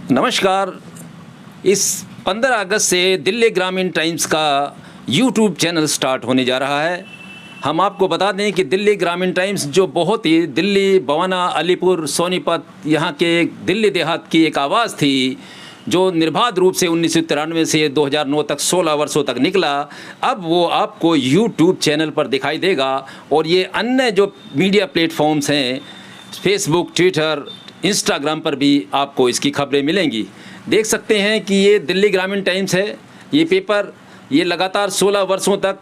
नमस्कार। इस 15 अगस्त से दिल्ली ग्रामीण टाइम्स का यूट्यूब चैनल स्टार्ट होने जा रहा है। हम आपको बता दें कि दिल्ली ग्रामीण टाइम्स जो बहुत ही दिल्ली, बवाना, अलीपुर, सोनीपत यहाँ के दिल्ली देहात की एक आवाज़ थी, जो निर्बाध रूप से 1993 से 2009 तक 16 वर्षों तक निकला, अब वो आपको यूट्यूब चैनल पर दिखाई देगा। और ये अन्य जो मीडिया प्लेटफॉर्म्स हैं, फेसबुक, ट्विटर, इंस्टाग्राम पर भी आपको इसकी खबरें मिलेंगी। देख सकते हैं कि ये दिल्ली ग्रामीण टाइम्स है। ये पेपर ये लगातार 16 वर्षों तक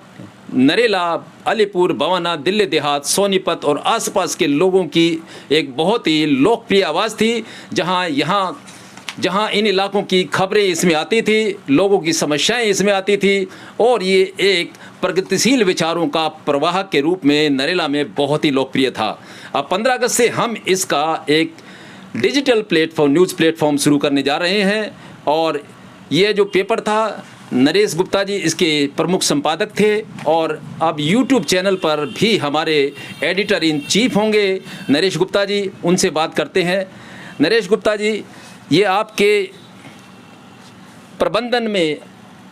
नरेला, अलीपुर, बवाना, दिल्ली देहात, सोनीपत और आसपास के लोगों की एक बहुत ही लोकप्रिय आवाज़ थी, जहां इन इलाकों की खबरें इसमें आती थी, लोगों की समस्याएं इसमें आती थी और ये एक प्रगतिशील विचारों का प्रवाह के रूप में नरेला में बहुत ही लोकप्रिय था। अब 15 अगस्त से हम इसका एक डिजिटल प्लेटफॉर्म, न्यूज़ प्लेटफॉर्म शुरू करने जा रहे हैं। और ये जो पेपर था, नरेश गुप्ता जी इसके प्रमुख संपादक थे और अब यूट्यूब चैनल पर भी हमारे एडिटर इन चीफ होंगे नरेश गुप्ता जी। उनसे बात करते हैं। नरेश गुप्ता जी, ये आपके प्रबंधन में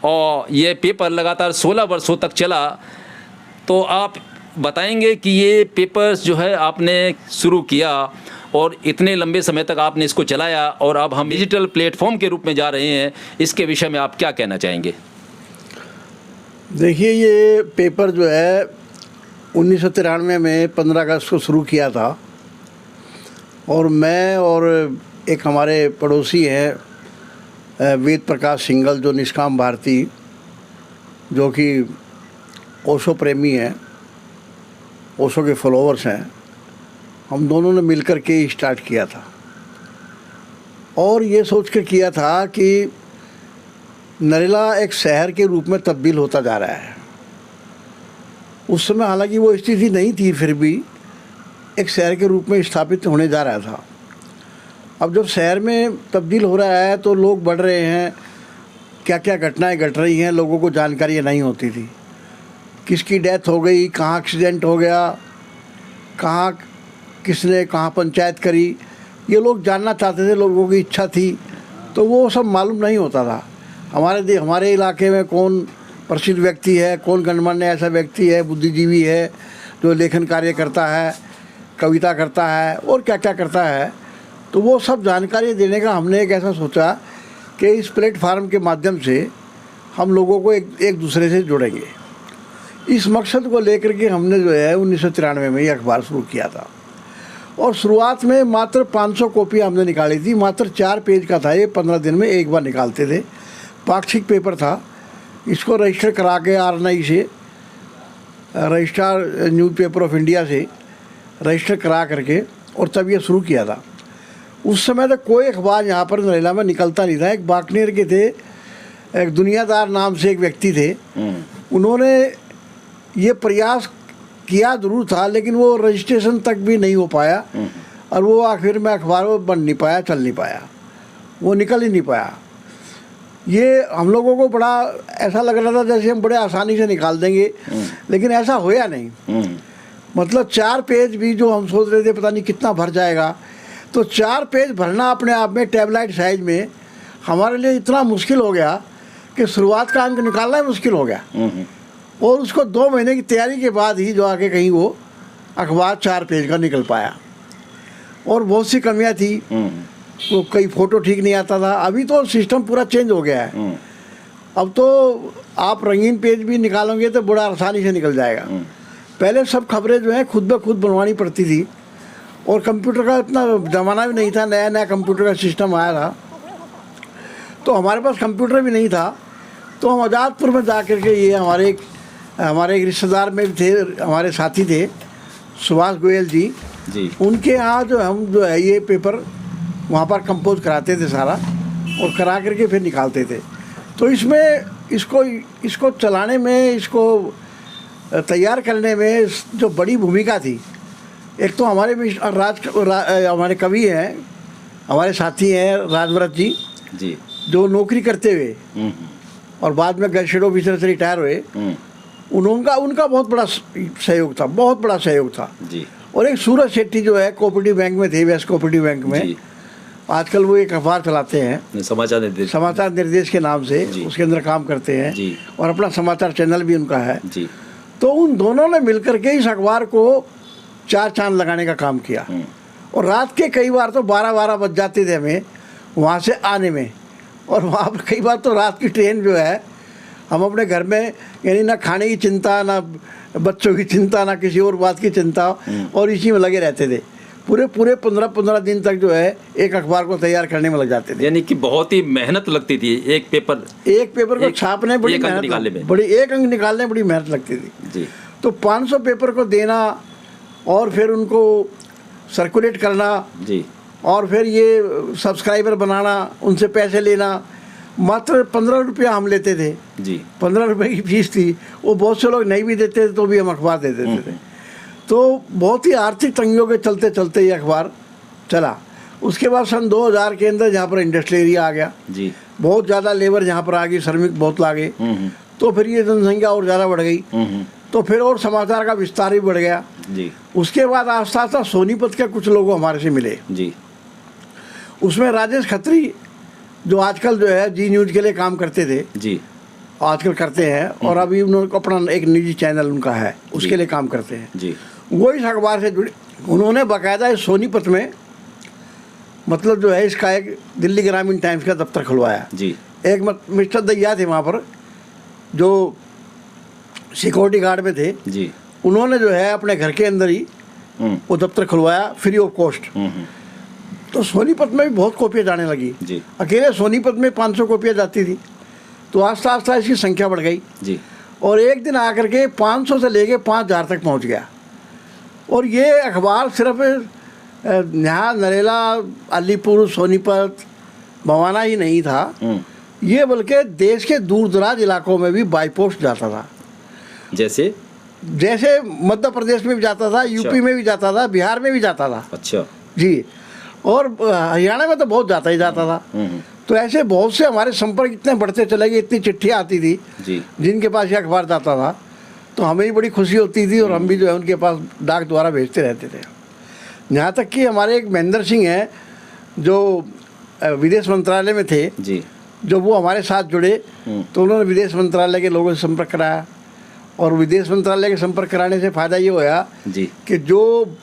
और ये पेपर लगातार 16 वर्षों तक चला, तो आप बताएंगे कि ये पेपर्स जो है आपने शुरू किया और इतने लंबे समय तक आपने इसको चलाया और अब हम डिजिटल प्लेटफॉर्म के रूप में जा रहे हैं, इसके विषय में आप क्या कहना चाहेंगे? देखिए, ये पेपर जो है 1993 में 15 अगस्त को शुरू किया था और मैं और एक हमारे पड़ोसी हैं वेद प्रकाश सिंगल, जो निष्काम भारती, जो कि ओशो प्रेमी हैं, ओशो के फॉलोअर्स हैं, हम दोनों ने मिलकर के स्टार्ट किया था। और ये सोच कर किया था कि नरेला एक शहर के रूप में तब्दील होता जा रहा है। उस समय हालांकि वो स्थिति नहीं थी, फिर भी एक शहर के रूप में स्थापित होने जा रहा था। अब जब शहर में तब्दील हो रहा है तो लोग बढ़ रहे हैं, क्या क्या घटनाएं घट रही हैं, लोगों को जानकारी नहीं होती थी। किसकी डेथ हो गई, कहाँ एक्सीडेंट हो गया, कहाँ किसने कहाँ पंचायत करी, ये लोग जानना चाहते थे, लोगों की इच्छा थी, तो वो सब मालूम नहीं होता था। हमारे इलाके में कौन प्रसिद्ध व्यक्ति है, कौन गणमान्य ऐसा व्यक्ति है, बुद्धिजीवी है जो लेखन कार्य करता है, कविता करता है और क्या क्या करता है, तो वो सब जानकारी देने का हमने एक ऐसा सोचा कि इस प्लेटफार्म के माध्यम से हम लोगों को एक दूसरे से जोड़ेंगे। इस मकसद को लेकर के हमने जो है 1993 में ये अखबार शुरू किया था। और शुरुआत में मात्र 500 कॉपी हमने निकाली थी, मात्र 4 पेज का था ये, 15 दिन में एक बार निकालते थे। पाक्षिक पेपर था। इसको रजिस्टर करा के RNI से, रजिस्ट्रार न्यूज़पेपर ऑफ इंडिया से रजिस्टर करा करके और तब ये शुरू किया था। उस समय तक कोई अखबार यहाँ पर नरेला में निकलता नहीं था। एक बाकनेर के थे, एक दुनियादार नाम से एक व्यक्ति थे, उन्होंने ये प्रयास किया जरूर था, लेकिन वो रजिस्ट्रेशन तक भी नहीं हो पाया और वो आखिर में अखबार वो बन नहीं पाया, चल नहीं पाया, वो निकल ही नहीं पाया। ये हम लोगों को बड़ा ऐसा लग रहा था जैसे हम बड़े आसानी से निकाल देंगे, लेकिन ऐसा होया नहीं। मतलब 4 पेज भी जो हम सोच रहे थे पता नहीं कितना भर जाएगा, तो 4 पेज भरना अपने आप में टैबलाइट साइज में हमारे लिए इतना मुश्किल हो गया कि शुरुआत का अंक निकालना ही मुश्किल हो गया। और उसको 2 महीने की तैयारी के बाद ही जो आके कहीं वो अखबार 4 पेज का निकल पाया। और बहुत सी कमियां थी, वो कई फ़ोटो ठीक नहीं आता था। अभी तो सिस्टम पूरा चेंज हो गया है। अब तो आप रंगीन पेज भी निकालोगे तो बड़ा आसानी से निकल जाएगा। पहले सब खबरें जो है खुद ब खुद बनवानी पड़ती थी और कंप्यूटर का इतना ज़माना भी नहीं था, नया नया कंप्यूटर का सिस्टम आया था, तो हमारे पास कंप्यूटर भी नहीं था। तो हम आज़ादपुर में जा कर के, ये हमारे एक रिश्तेदार में थे, हमारे साथी थे सुभाष गोयल जी, उनके यहाँ जो है ये पेपर वहाँ पर कंपोज कराते थे सारा, और करा करके फिर निकालते थे। तो इसमें इसको चलाने में, इसको तैयार करने में जो बड़ी भूमिका थी, एक तो हमारे कवि हैं, हमारे साथी हैं राजव्रत जी, जो नौकरी करते हुए और बाद में गैजेट ऑफिसर से रिटायर हुए, उनका बहुत बड़ा सहयोग था जी। और एक सूरज शेट्टी जो है कोऑपरेटिव बैंक में थे, वेस्ट कोऑपरेटिव बैंक में, आजकल वो एक अखबार चलाते हैं, समाचार निर्देश। समाचार निर्देश के नाम से, जी। उसके अंदर काम करते हैं जी। और अपना समाचार चैनल भी उनका है। जी। तो उन दोनों ने मिलकर के इस अखबार को 4 चांद लगाने का काम किया। और रात के कई बार तो 12-12 बज जाते थे हमें वहाँ से आने में। और वहाँ पर कई बार तो रात की ट्रेन जो है, हम अपने घर में यानी ना खाने की चिंता, ना बच्चों की चिंता, ना किसी और बात की चिंता, और इसी में लगे रहते थे। पूरे 15-15 दिन तक जो है एक अखबार को तैयार करने में लग जाते थे। यानी कि बहुत ही मेहनत लगती थी एक पेपर को छापने बड़ी एक अंक मेहनत, निकालने में। बड़ी एक अंक निकालने में बड़ी मेहनत लगती थी। जी। तो 500 पेपर को देना और फिर उनको सर्कुलेट करना जी। और फिर ये सब्सक्राइबर बनाना, उनसे पैसे लेना, मात्र 15 रुपया हम लेते थे। जी। 15 रुपये की फीस थी। वो बहुत से लोग नहीं भी देते थे तो भी हम अखबार दे देते थे। तो बहुत ही आर्थिक तंगियों के चलते चलते ये अखबार चला। उसके बाद सन 2000 के अंदर जहाँ पर इंडस्ट्रियल एरिया आ गया, जी, बहुत ज़्यादा लेबर जहाँ पर आ गई, श्रमिक बहुत लागे, तो फिर ये जनसंख्या और ज़्यादा बढ़ गई। तो फिर और समाचार का विस्तार भी बढ़ गया। जी। उसके बाद आस्ता आस्ता सोनीपत के कुछ लोग हमारे से मिले। जी। उसमें राजेश खत्री, जो आजकल जो है जी न्यूज़ के लिए काम करते थे, जी, आजकल करते हैं, और अभी उन्होंने अपना एक निजी चैनल उनका है, उसके लिए काम करते हैं। जी। वो इस अखबार से जुड़े। उन्होंने बाकायदा इस सोनीपत में मतलब जो है इसका एक दिल्ली ग्रामीण टाइम्स का दफ्तर खुलवाया। जी। एक मिस्टर दैया थे वहाँ पर, जो सिक्योरिटी गार्ड में थे। जी। उन्होंने जो है अपने घर के अंदर ही वो दफ्तर खुलवाया फ्री ऑफ कॉस्ट। तो सोनीपत में भी बहुत कॉपियाँ जाने लगी। जी। अकेले सोनीपत में 500 कॉपियाँ जाती थी। तो आस्ता आस्ता इसकी संख्या बढ़ गई। जी। और एक दिन आकर के 500 से लेके 5000 तक पहुंच गया। और ये अखबार सिर्फ यहाँ नरेला, अलीपुर, सोनीपत, भवाना ही नहीं था, ये बल्कि देश के दूर दराज इलाकों में भी बाई पोस्ट जाता था। जैसे मध्य प्रदेश में भी जाता था, यूपी में भी जाता था, बिहार में भी जाता था। अच्छा। जी। और हरियाणा में तो बहुत जाता ही जाता था। तो ऐसे बहुत से हमारे संपर्क इतने बढ़ते चले गए, इतनी चिट्ठियाँ आती थी जी, जिनके पास ये अखबार जाता था, तो हमें भी बड़ी खुशी होती थी और हम भी जो है उनके पास डाक द्वारा भेजते रहते थे। यहाँ तक कि हमारे एक महेंद्र सिंह हैं जो विदेश मंत्रालय में थे जी, जब वो हमारे साथ जुड़े तो उन्होंने विदेश मंत्रालय के लोगों से संपर्क कराया। और विदेश मंत्रालय के संपर्क कराने से फ़ायदा ये होया जी, कि जो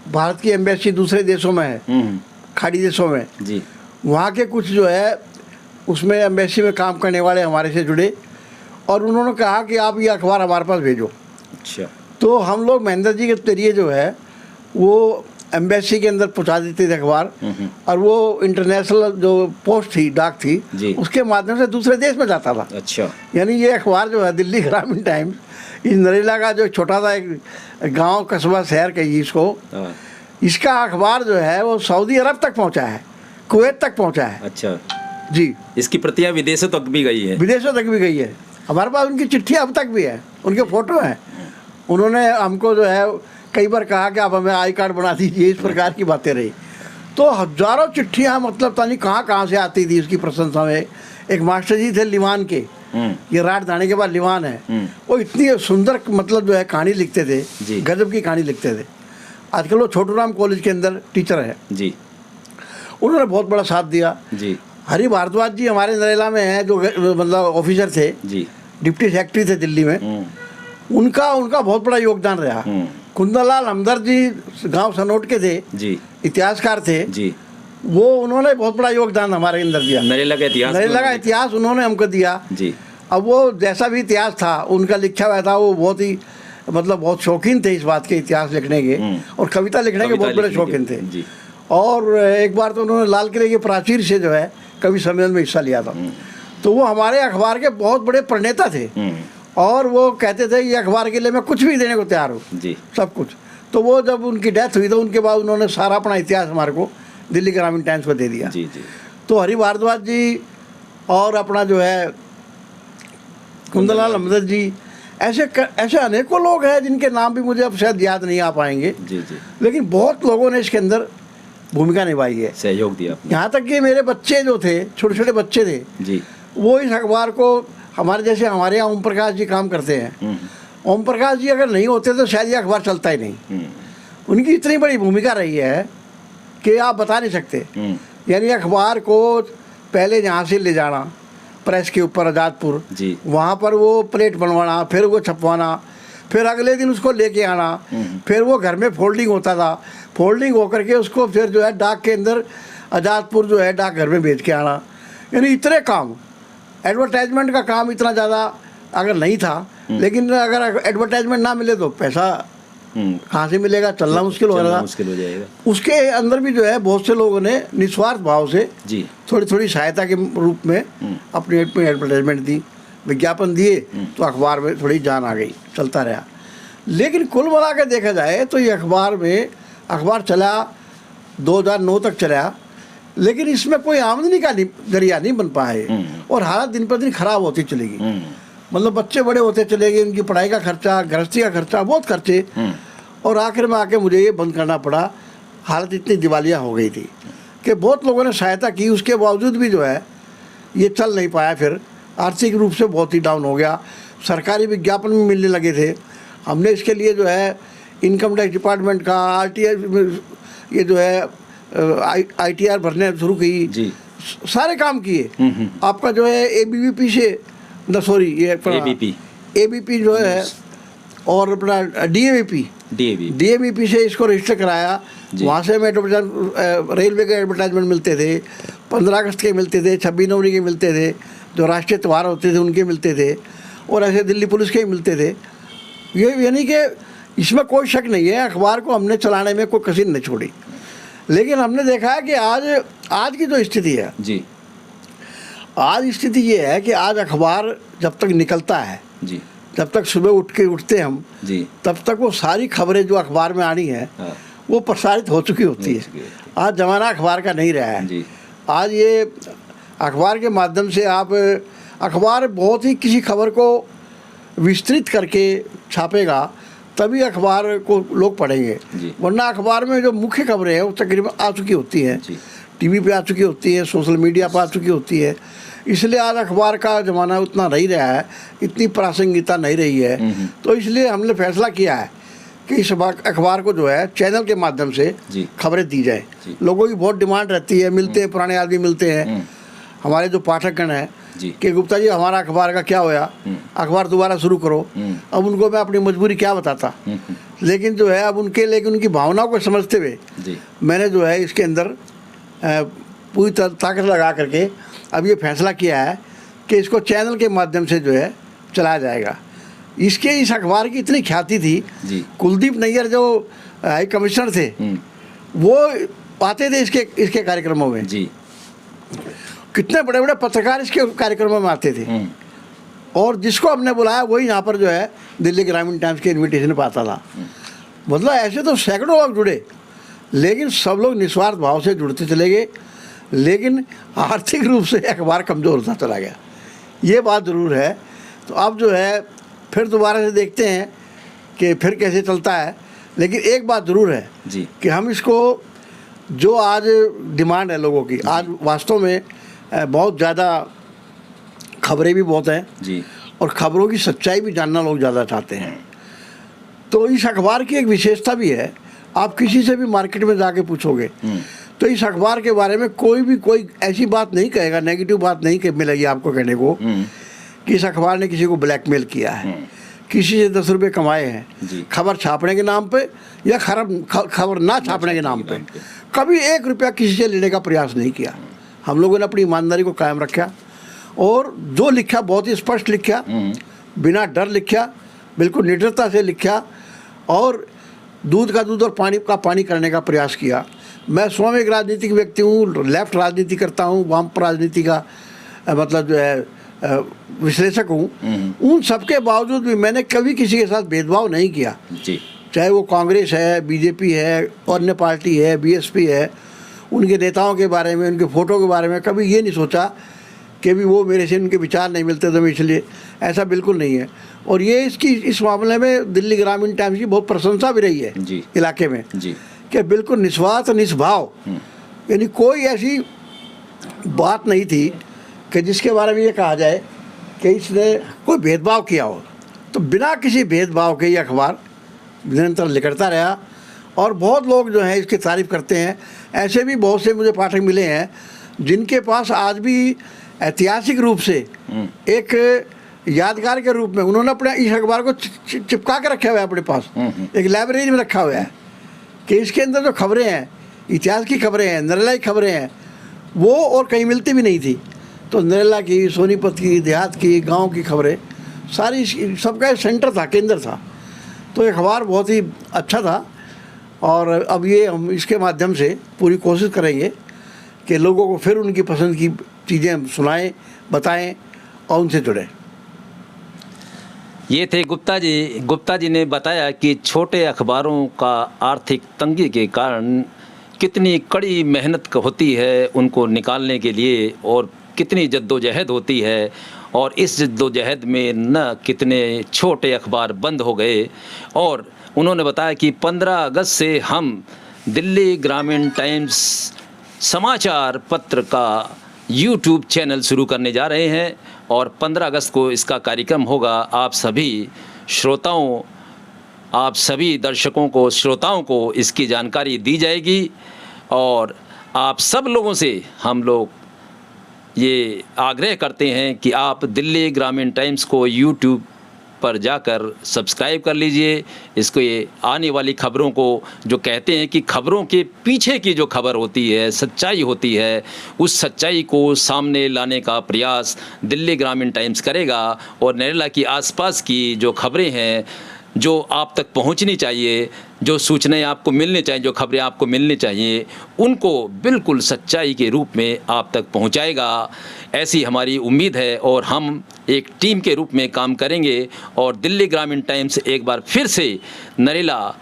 भारत की एम्बेसी दूसरे देशों में है, खाड़ी देशों में जी, वहाँ के कुछ जो है उसमें एम्बेसी में काम करने वाले हमारे से जुड़े और उन्होंने कहा कि आप ये अखबार हमारे पास भेजो। अच्छा। तो हम लोग महेंद्र जी के जरिए जो है वो एम्बेसी के अंदर पहुंचा देते थे अखबार, और वो इंटरनेशनल जो पोस्ट थी, डाक थी, उसके माध्यम से दूसरे देश में जाता था। अच्छा। यानी ये अखबार जो है दिल्ली ग्रामीण टाइम्स, इस नरेला का जो छोटा सा एक गांव, कस्बा, शहर कहिए इसको, इसका अखबार जो है वो सऊदी अरब तक पहुंचा है, कुवैत तक पहुंचा है। अच्छा जी। इसकी प्रतियां विदेशों तक भी गई है? विदेशों तक भी गई है। हमारे पास उनकी चिट्ठी अब तक भी है, उनके फ़ोटो हैं। उन्होंने हमको जो है कई बार कहा कि आप हमें आई कार्ड बना दीजिए, इस प्रकार की बातें रही। तो हजारों चिट्ठियाँ मतलब पता नहीं कहाँ से आती थी उसकी प्रशंसा में। एक मास्टर जी थे लिवान के, ये रात दाने के बाद लिवान है, वो इतनी सुंदर मतलब जो है कहानी लिखते थे, गजब की कहानी लिखते थे। आजकल वो छोटू राम कॉलेज के अंदर टीचर है जी। उन्होंने बहुत बड़ा साथ दिया जी। हरि भारद्वाज जी हमारे नरेला में हैं, जो मतलब ऑफिसर थे जी, डिप्टी सेक्रेटरी थे दिल्ली में, उनका बहुत बड़ा योगदान रहा। कुंदनलाल हमदर्द जी गांव सनोट के थे जी, इतिहासकार थे जी, वो उन्होंने बहुत बड़ा योगदान हमारे अंदर दिया। नरेला का इतिहास उन्होंने हमको दिया जी। अब वो जैसा भी इतिहास था उनका लिखा हुआ था, वो बहुत ही मतलब बहुत शौकीन थे इस बात के, इतिहास लिखने के और कविता लिखने के बहुत बड़े शौकीन थे जी। और एक बार तो उन्होंने लाल किले के प्राचीर से जो है कवि सम्मेलन में हिस्सा लिया था। तो वो हमारे अखबार के बहुत बड़े प्रणेता थे और वो कहते थे ये अखबार के लिए मैं कुछ भी देने को तैयार हूँ जी, सब कुछ। तो वो जब उनकी डेथ हुई तो उनके बाद उन्होंने सारा अपना इतिहास हमारे को दिल्ली ग्रामीण टाइम्स को दे दिया जी जी। तो हरि भारद्वाज जी और अपना जो है कुंदनलाल हमदर्द जी, ऐसे अनेकों लोग हैं जिनके नाम भी मुझे अब शायद याद नहीं आ पाएंगे जी जी, लेकिन बहुत लोगों ने इसके अंदर भूमिका निभाई है, सहयोग दिया। यहाँ तक कि मेरे बच्चे जो थे, छोटे छोटे बच्चे थे जी, वो इस अखबार को हमारे जैसे हमारे यहाँ ओम प्रकाश जी काम करते हैं, ओम प्रकाश जी अगर नहीं होते तो शायद ये अखबार चलता ही नहीं। उनकी इतनी बड़ी भूमिका रही है कि आप बता नहीं सकते। यानी अखबार को पहले यहाँ से ले जाना प्रेस के ऊपर आज़ादपुर, जी। वहाँ पर वो प्लेट बनवाना, फिर वो छपवाना, फिर अगले दिन उसको लेके आना, फिर वो घर में फोल्डिंग होता था, फोल्डिंग होकर के उसको फिर जो है डाक के अंदर आज़ादपुर जो है डाक घर में भेज के आना। यानी इतने काम, एडवर्टाइजमेंट का काम इतना ज़्यादा अगर नहीं था, लेकिन अगर एडवर्टाइजमेंट ना मिले तो पैसा कहाँ से मिलेगा, चलना मुश्किल हो रहा मुश्किल हो जाएगा। उसके अंदर भी जो है बहुत से लोगों ने निस्वार्थ भाव से जी थोड़ी थोड़ी सहायता के रूप में अपनी एडवर्टाइजमेंट दी, विज्ञापन दिए, तो अखबार में थोड़ी जान आ गई, चलता रहा। लेकिन कुल मिला के देखा जाए तो ये अखबार चला 2009 तक चला, लेकिन इसमें कोई आमदनी का जरिया नहीं बन पाए और हालत दिन पर दिन खराब होती चलेगी। मतलब बच्चे बड़े होते चले गए, उनकी पढ़ाई का खर्चा, गृहस्थी का खर्चा, बहुत खर्चे, और आखिर में आके मुझे ये बंद करना पड़ा। हालत इतनी दिवालिया हो गई थी कि बहुत लोगों ने सहायता की, उसके बावजूद भी जो है ये चल नहीं पाया। फिर आर्थिक रूप से बहुत ही डाउन हो गया। सरकारी विज्ञापन भी मिलने लगे थे। हमने इसके लिए जो है इनकम टैक्स डिपार्टमेंट का RTI, ये जो है ITR भरने शुरू की, सारे काम किए। आपका जो है ABVP से न सॉरी ये ABP जो है और अपना DAVP से इसको रजिस्टर कराया। वहाँ से हमें रेलवे के एडवर्टाइजमेंट मिलते थे, 15 अगस्त के मिलते थे, 26 जनवरी के मिलते थे, जो राष्ट्रीय त्यौहार होते थे उनके मिलते थे, और ऐसे दिल्ली पुलिस के ही मिलते थे। ये यानी कि इसमें कोई शक नहीं है, अखबार को हमने चलाने में कोई कसर नहीं छोड़ी। लेकिन हमने देखा है कि आज की जो स्थिति है जी, आज स्थिति ये है कि आज अखबार जब तक निकलता है जी, जब तक सुबह उठते हम जी, तब तक वो सारी खबरें जो अखबार में आनी है वो प्रसारित हो चुकी होती है। आज ज़माना अखबार का नहीं रहा है। आज ये अखबार के माध्यम से अखबार बहुत ही किसी खबर को विस्तृत करके छापेगा, तभी अखबार को लोग पढ़ेंगे, वरना अखबार में जो मुख्य खबरें हैं वो तकरीबन आ चुकी होती हैं, टीवी पे आ चुकी होती है, सोशल मीडिया पर आ चुकी होती है। इसलिए आज अखबार का ज़माना उतना नहीं रहा है, इतनी प्रासंगिकता नहीं रही है। तो इसलिए हमने फैसला किया है कि इस अखबार को जो है चैनल के माध्यम से खबरें दी जाए। लोगों की बहुत डिमांड रहती है, मिलते हैं, पुराने आदमी मिलते हैं, हमारे जो पाठकगण हैं कि गुप्ता जी हमारा अखबार का क्या होया, अखबार दोबारा शुरू करो। अब उनको मैं अपनी मजबूरी क्या बताता, लेकिन जो है अब उनकी भावनाओं को समझते हुए मैंने जो है इसके अंदर पूरी ताकत लगा करके अब ये फैसला किया है कि इसको चैनल के माध्यम से जो है चलाया जाएगा। इस अखबार की इतनी ख्याति थी, कुलदीप नैयर जो हाई कमिश्नर थे वो आते थे इसके कार्यक्रमों में जी। कितने बड़े बड़े पत्रकार इसके कार्यक्रमों में आते थे, और जिसको हमने बुलाया वही यहाँ पर जो है दिल्ली ग्रामीण टाइम्स के इन्विटेशन पर आता था। मतलब ऐसे तो सैकड़ों लोग जुड़े, लेकिन सब लोग निस्वार्थ भाव से जुड़ते चले गए, लेकिन आर्थिक रूप से अखबार कमज़ोर होता चला गया, ये बात ज़रूर है। तो अब जो है फिर दोबारा से देखते हैं कि फिर कैसे चलता है। लेकिन एक बात ज़रूर है जी कि हम इसको जो आज डिमांड है लोगों की, आज वास्तव में बहुत ज़्यादा खबरें भी बहुत हैं जी, और ख़बरों की सच्चाई भी जानना लोग ज़्यादा चाहते हैं। तो इस अखबार की एक विशेषता भी है, आप किसी से भी मार्केट में जाके पूछोगे तो इस अखबार के बारे में कोई ऐसी बात नहीं कहेगा, नेगेटिव बात नहीं मिलेगी आपको कहने को कि इस अखबार ने किसी को ब्लैकमेल किया है, किसी से 10 रुपये कमाए हैं खबर छापने के नाम पे या खबर ना छापने के नाम पे। कभी 1 रुपया किसी से लेने का प्रयास नहीं किया। हम लोगों ने अपनी ईमानदारी को कायम रखा और जो लिखा बहुत ही स्पष्ट लिखा, बिना डर लिखा, बिल्कुल निडरता से लिखा, और दूध का दूध और पानी का पानी करने का प्रयास किया। मैं स्वयं एक राजनीतिक व्यक्ति हूँ, लेफ्ट राजनीति करता हूँ, वाम राजनीति का मतलब जो है विश्लेषक हूँ। उन सबके बावजूद भी मैंने कभी किसी के साथ भेदभाव नहीं किया जी। चाहे वो कांग्रेस है, बीजेपी है, अन्य पार्टी है, बीएसपी है, उनके नेताओं के बारे में, उनके फ़ोटो के बारे में कभी ये नहीं सोचा कि भी वो मेरे से उनके विचार नहीं मिलते तो मैं इसलिए, ऐसा बिल्कुल नहीं है। और ये इस मामले में दिल्ली ग्रामीण टाइम्स की बहुत प्रशंसा भी रही है जी। इलाके में जी। कि बिल्कुल निस्वार्थ निस्भाव, यानी कोई ऐसी बात नहीं थी कि जिसके बारे में ये कहा जाए कि इसने कोई भेदभाव किया हो। तो बिना किसी भेदभाव के ये अखबार निरंतर लिखता रहा और बहुत लोग जो हैं इसकी तारीफ़ करते हैं। ऐसे भी बहुत से मुझे पाठक मिले हैं जिनके पास आज भी ऐतिहासिक रूप से एक यादगार के रूप में उन्होंने अपने इस अखबार को चिपका के रखा हुआ है अपने पास, एक लाइब्रेरी में रखा हुआ है कि इसके अंदर जो खबरें हैं, इतिहास की खबरें हैं, नरेला की खबरें हैं, वो और कहीं मिलती भी नहीं थी। तो नरेला की, सोनीपत की, देहात की, गांव की खबरें सारी सबका सेंटर था, केंद्र था। तो ये अखबार बहुत ही अच्छा था और अब ये हम इसके माध्यम से पूरी कोशिश करेंगे कि लोगों को फिर उनकी पसंद की चीज़ें सुनाएं, बताएं और उनसे जुड़ें। ये थे गुप्ता जी ने बताया कि छोटे अखबारों का आर्थिक तंगी के कारण कितनी कड़ी मेहनत होती है उनको निकालने के लिए और कितनी जद्दोजहद होती है, और इस जद्दोजहद में न कितने छोटे अखबार बंद हो गए। और उन्होंने बताया कि 15 अगस्त से हम दिल्ली ग्रामीण टाइम्स समाचार पत्र का यूट्यूब चैनल शुरू करने जा रहे हैं और 15 अगस्त को इसका कार्यक्रम होगा। आप सभी श्रोताओं, आप सभी दर्शकों को, श्रोताओं को इसकी जानकारी दी जाएगी और आप सब लोगों से हम लोग ये आग्रह करते हैं कि आप दिल्ली ग्रामीण टाइम्स को यूट्यूब पर जाकर सब्सक्राइब कर लीजिए। इसको ये आने वाली खबरों को, जो कहते हैं कि खबरों के पीछे की जो खबर होती है, सच्चाई होती है, उस सच्चाई को सामने लाने का प्रयास दिल्ली ग्रामीण टाइम्स करेगा। और नरेला की आसपास की जो खबरें हैं, जो आप तक पहुंचनी चाहिए, जो सूचनाएं आपको मिलनी चाहिए, जो खबरें आपको मिलनी चाहिए, उनको बिल्कुल सच्चाई के रूप में आप तक पहुंचाएगा, ऐसी हमारी उम्मीद है। और हम एक टीम के रूप में काम करेंगे और दिल्ली ग्रामीण टाइम्स एक बार फिर से नरेला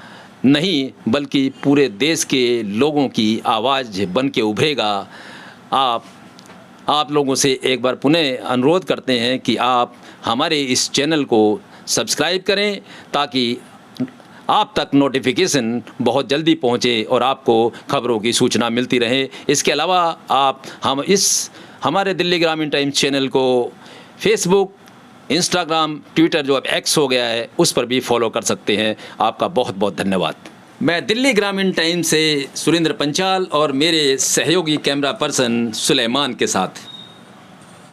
नहीं बल्कि पूरे देश के लोगों की आवाज़ बन के उभरेगा। आप लोगों से एक बार पुनः अनुरोध करते हैं कि आप हमारे इस चैनल को सब्सक्राइब करें ताकि आप तक नोटिफिकेशन बहुत जल्दी पहुंचे और आपको खबरों की सूचना मिलती रहे। इसके अलावा आप हमारे दिल्ली ग्रामीण टाइम्स चैनल को फेसबुक, इंस्टाग्राम, ट्विटर जो अब एक्स हो गया है, उस पर भी फॉलो कर सकते हैं। आपका बहुत बहुत धन्यवाद। मैं दिल्ली ग्रामीण टाइम्स से सुरेंद्र पंचाल और मेरे सहयोगी कैमरा पर्सन सुलेमान के साथ।